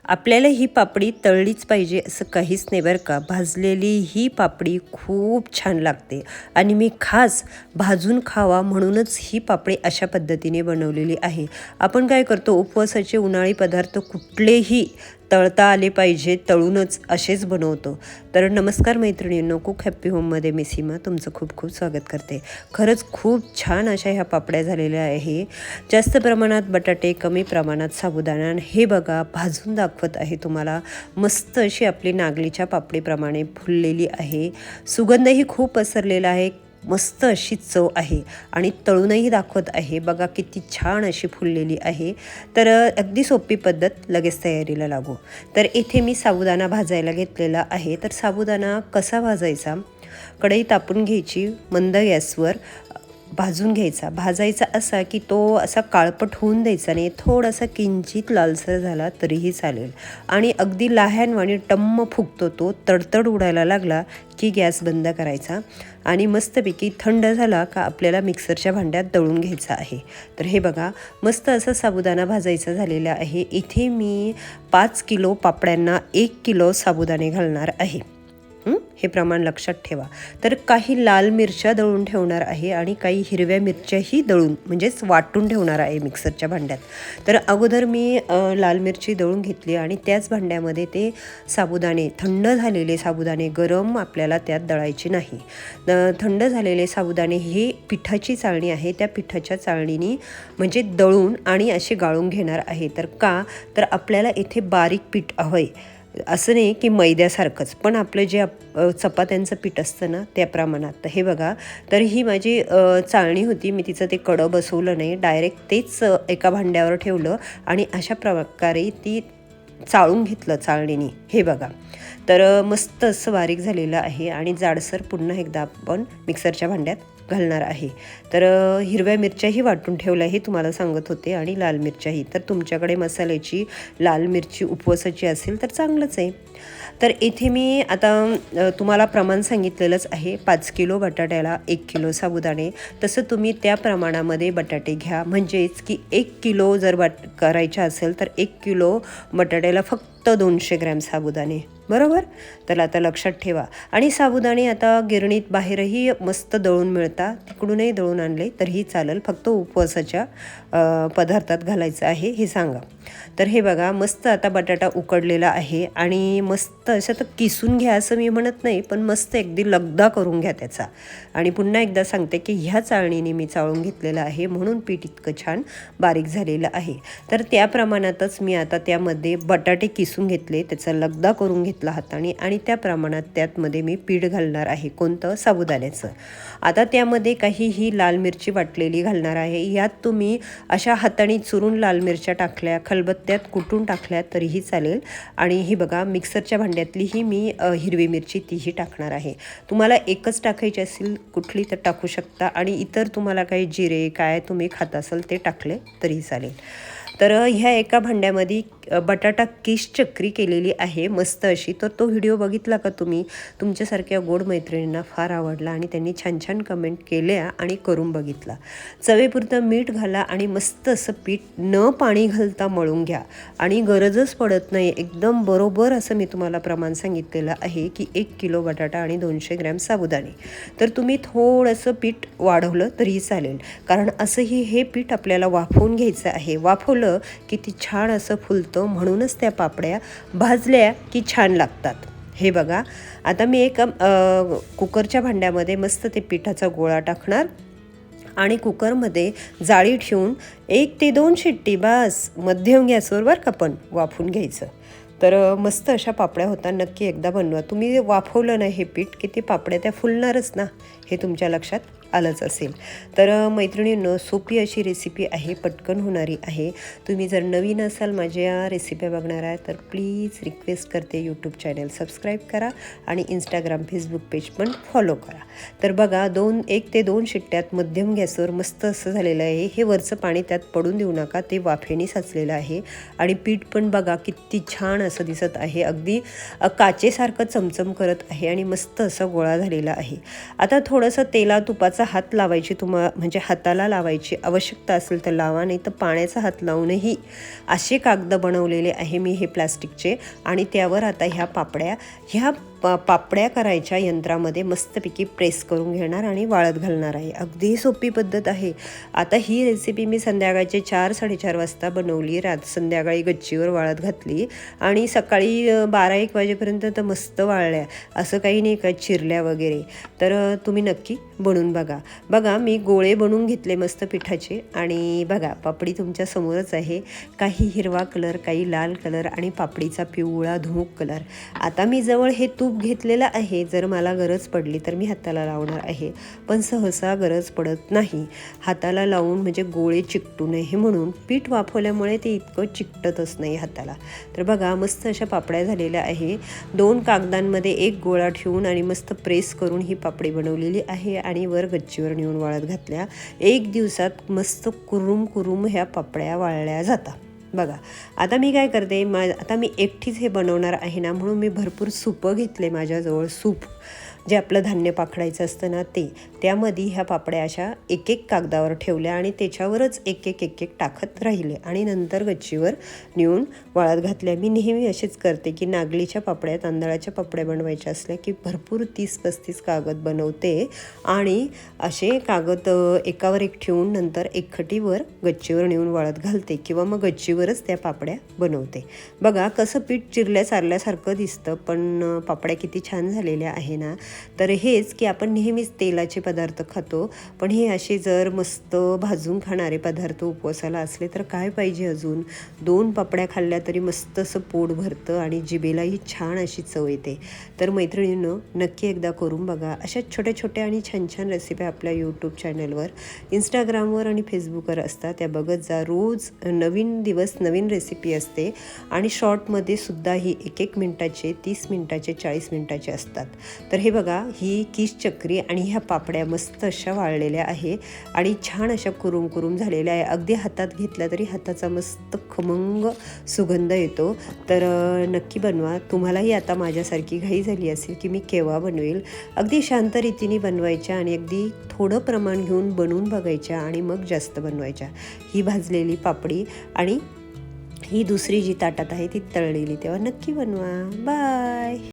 आपल्याला ही पापडी तळलीच पाहिजे असं काहीच नाही बरं का. भाजलेली ही पापडी खूप छान लागते आणि मी खास भाजून खावा म्हणूनच ही पापडी अशा पद्धतीने बनवलेली आहे. आपण काय करतो, उपवासाचे उन्हाळी पदार्थ कुठलेही तळता आले पाहिजे, तळूनच असेच बनवतो. तर नमस्कार मैत्रिणींनो, कुक हॅप्पी होममध्ये मी सीमा तुमचं खूप खूप स्वागत करते. खरंच खूप छान अशा ह्या पापड्या झालेल्या आहे. जास्त प्रमाणात बटाटे, कमी प्रमाणात साबुदाणा. हे बघा भाजून दाखवत आहे तुम्हाला. मस्त अशी आपली नागलीच्या पापडीप्रमाणे फुललेली आहे. सुगंधही खूप पसरलेला आहे. मस्त अशी चव आहे आणि तळूनही दाखवत आहे. बघा किती छान अशी फुललेली आहे. तर अगदी सोपी पद्धत, लगेच तयारीला लागू. तर इथे मी साबुदाणा भाजायला घेतलेला आहे. तर साबुदाणा कसा भाजायचा, कढई तापून घ्यायची, मंद गॅसवर भाजून घ्यायचा. भाजायचा असा की तो असा काळपट होऊन द्यायचा नाही, थोडासा किंचित लालसर झाला तरीही चालेल. आणि अगदी लहानवाणी टम्म फुगतो तो, तडतड उडायला लागला की गॅस बंद करायचा आणि मस्तपैकी थंड झाला का आपल्याला मिक्सरच्या भांड्यात दळून घ्यायचा आहे. तर हे बघा मस्त असा साबुदाणा भाजायचा झालेला आहे. इथे मी 5 किलो पापड्यांना 1 किलो साबुदाणे घालणार आहे. हे प्रमाण लक्षात ठेवा. तर काही लाल मिरच्या दळून ठेवणार आहे आणि काही हिरव्या मिरच्याही दळून म्हणजेच वाटून ठेवणार आहे मिक्सरच्या भांड्यात. तर अगोदर मी लाल मिरची दळून घेतली आणि त्याच भांड्यामध्ये ते साबुदाणे, थंड झालेले साबुदाणे, गरम आपल्याला त्यात दळायचे नाही. थंड झालेले साबुदाणे हे पिठाची चाळणी आहे, त्या पिठाच्या चाळणीने म्हणजे दळून आणि असे गाळून घेणार आहे. तर का, तर आपल्याला इथे बारीक पीठ हवंय. असं नाही की मैद्यासारखंच, पण आपलं जे चपात्यांचं पीठ असतं ना त्या प्रमाणात. तर हे बघा, तर ही माझी चाळणी होती, मी तिचं ते कडं बसवलं नाही, डायरेक्ट तेच एका भांड्यावर ठेवलं आणि अशा प्रकारे ती चाळून घेतलं चाळणीने. हे बघा, तर मस्त असं बारीक झालेलं आहे आणि जाडसर पुन्हा एकदा आपण मिक्सरच्या भांड्यात घालणार आहे. तर हिरव्या मिरच्याही वाटून ठेवल्या हे तुम्हाला सांगत होते आणि लाल मिरच्याही. तर तुमच्याकडे मसाल्याची लाल मिरची उपवासाची असेल तर चांगलंच आहे. तर इथे मी आता तुम्हाला प्रमाण सांगितलेलंच आहे. 5 किलो बटाट्याला 1 किलो साबुदाणे. तसं तुम्ही त्या प्रमाणामध्ये बटाटे घ्या. म्हणजेच की 1 किलो जर करायचं असेल तर 1 किलो बटाट्याला फक्त 200 ग्रॅम साबुदाणे, बरोबर. तर आता लक्षात ठेवा. आणि साबुदाणे आता गिरणीत बाहेरही मस्त दळून मिळतात, तिकडूनही दळून आणले तरीही चालेल, फक्त उपवासाच्या पदार्थात घालायचं आहे हे सांगा. तर हे बघा मस्त आता बटाटा उकडलेला आहे आणि मस्त असं तर किसून घ्या असं मी म्हणत नाही, पण मस्त अगदी लगदा करून घ्या त्याचा. आणि पुन्हा एकदा सांगते की ह्या चाळणीने मी चाळून घेतलेलं आहे म्हणून पीठ इतकं छान बारीक झालेलं आहे. तर त्या प्रमाणातच मी आता त्यामध्ये बटाटे किसून घेतले, त्याचा लगदा करून घेतला हाताने आणि त्या प्रमाणात त्यामध्ये मी पीठ घालणार आहे. कोणतं, साबुदाण्याचं. आता त्यामध्ये काही ही लाल मिरची वाटलेली घालणार आहे. यात तुम्ही अशा हाताने चुरून लाल मिरच्या टाकल्या, खलबत्त्यात कुटून टाकल्या तरीही चालेल. आणि ही बघा मिक्सरच्या भांड्यातली ही मी हिरवी मिरची तीही टाकणार आहे. तुम्हाला एकच टाकायची असेल कुठली तर टाकू शकता आणि इतर तुम्हाला काही जिरे काय तुम्ही खात असाल ते टाकले तरीही चालेल. तर ह्या एका भांड्यामध्ये बटाटा किस चक्री केलेली आहे मस्त अशी. तर तो व्हिडिओ बघितला का तुम्ही? तुमच्यासारख्या गोड मैत्रिणींना फार आवडला आणि त्यांनी छान छान कमेंट केल्या आणि करून बघितला. चवेपुरतं मीठ घाला आणि मस्त असं पीठ न पाणी घालता मळून घ्या आणि गरजच पडत नाही. एकदम बरोबर असं मी तुम्हाला प्रमाण सांगितलेलं आहे की 1 किलो बटाटा आणि 200 ग्रॅम साबुदाणे. तर तुम्ही थोडंसं पीठ वाढवलं तरीही चालेल, कारण असंही हे पीठ आपल्याला वाफवून घ्यायचं आहे. वाफवलं की ती छान असं फुलतं, म्हणूनच त्या पापड्या भाजल्या की छान लागतात. हे बघा आता मी एक कुकरच्या भांड्यामध्ये मस्त ते पिठाचा गोळा टाकणार आणि कुकरमध्ये जाळी ठेवून 1 ते 2 शिट्टी बस मध्यम गॅसवर बरं का पण वाफवून घ्यायचं. तर मस्त अशा पापड्या होतात. नक्की एकदा बनवा. तुम्ही वाफवलं ना हे पीठ की ते पापड्या त्या फुलणारच ना, हे तुमच्या लक्षात आलंच असेल. तर मैत्रिणींनो, सोपी अशी रेसिपी आहे, पटकन होणारी आहे. तुम्ही जर नवीन असाल माझ्या रेसिपी बघणार आहे तर प्लीज रिक्वेस्ट करते, यूट्यूब चॅनल सबस्क्राईब करा आणि इंस्टाग्राम फेसबुक पेज पण फॉलो करा. तर बघा 1 ते 2 शिट्ट्यात मध्यम गॅसवर मस्त असं झालेलं आहे. हे वरचं पाणी त्यात पडून देऊ नका, ते वाफेने साचलेलं आहे. आणि पीठ पण बघा किती छान असं दिसत आहे, अगदी काचेसारखं चमचम करत आहे आणि मस्त असा गोळा झालेला आहे. आता थोडंसं तेला तुपाचा पाण्याचा हात लावायची म्हणजे हाताला लावायची आवश्यकता असेल तर लावा, नाही तर पाण्याचा हात लावूनही असे कागद बनवलेले आहे मी हे प्लास्टिकचे. आणि त्यावर आता ह्या पापड्या करायच्या यंत्रामध्ये मस्तपैकी प्रेस करून घेणार आणि वाळत घालणार आहे. अगदी सोपी पद्धत आहे. आता ही रेसिपी मी संध्याकाळचे 4-4:30 वाजता बनवली. संध्याकाळी गच्चीवर वाळत घातली आणि सकाळी 12-1 वाजेपर्यंत तर मस्त वाळल्या. असं काही नाही का चिरल्या वगैरे. तर तुम्ही नक्की बनवून बघा मी गोळे बनवून घेतले मस्त पिठाचे. आणि बघा पापडी तुमच्या समोरच आहे. काही हिरवा कलर, काही लाल कलर आणि पापडीचा पिवळा धूक कलर. आता मी जवळ हे तूप घेतलेलं आहे. जर मला गरज पडली तर मी हाताला लावणार आहे, पण सहसा गरज पडत नाही हाताला लावून, म्हणजे गोळे चिकटू नये म्हणून. पीठ वाफवल्यामुळे ते इतकं चिकटतच नाही हाताला. तर बघा मस्त अशा पापड्या झालेल्या आहे. 2 कागदांमध्ये एक गोळा ठेवून आणि मस्त प्रेस करून ही पापडी बनवलेली आहे आणि वर गच्चीवर नेऊन वाळत घातल्या. 1 दिवसात मस्त कुरुम ह्या पापड्या वाळल्या जातात. बघा आता मी काय करते, आता मी एकटीच हे बनवणार आहे ना, म्हणून मी भरपूर सूपं घेतले माझ्याजवळ. सूप जे आपलं धान्य पाखडायचं असतं ना त्यामध्ये ह्या पापड्या अशा एक कागदावर ठेवल्या आणि त्याच्यावरच एक टाकत राहिले आणि नंतर गच्चीवर नेऊन वाळत घातल्या. मी नेहमी असेच करते की नागलीच्या पापड्या, तांदळाच्या पापड्या बनवायच्या असल्या की भरपूर 30-35 कागद बनवते आणि असे कागद एकावर एक ठेवून नंतर एकखटीवर गच्चीवर नेऊन वाळत घालते किंवा मग गच्चीवरच त्या पापड्या बनवते. बघा कसं पीठ चिरल्या सारल्यासारखं दिसतं, पण पापड्या किती छान झालेल्या आहे ना. तर हेच की आपण नेहमीच तेलाचे पदार्थ खातो, पण हे असे जर मस्त भाजून खाणारे पदार्थ उपवासाला असले तर काय पाहिजे अजून. 2 पापड्या खाल्ल्या तरी मस्त असं पोट भरतं आणि जिभेलाही छान अशी चव येते. तर मैत्रिणींनो नक्की एकदा करून बघा. अशा छोट्या आणि छान रेसिपी आपल्या यूट्यूब चॅनलवर, इंस्टाग्रामवर आणि फेसबुकवर असतात, त्या बघत जा. रोज नवीन दिवस नवीन रेसिपी असते आणि शॉर्टमध्ये सुद्धा ही 1 मिनिटाचे, 30 मिनिटाचे, 40 मिनिटाचे असतात. तर हे बघा ही कीस चक्री आणि ह्या पापड्या मस्त अशा वाळलेल्या आहे आणि छान अशा कुरुम झालेल्या आहे. अगदी हातात घेतल्या तरी हाताचा मस्त खमंग सुगंध येतो. तर नक्की बनवा. तुम्हालाही आता माझ्यासारखी घाई झाली असेल की मी केव्हा बनवेल. अगदी शांत रीतीने बनवायच्या आणि अगदी थोडं प्रमाण घेऊन बनवून बघायच्या आणि मग जास्त बनवायच्या. ही भाजलेली पापडी आणि ही दुसरी जी ताटात आहे ती तळलेली, तेव्हा नक्की बनवा. बाय.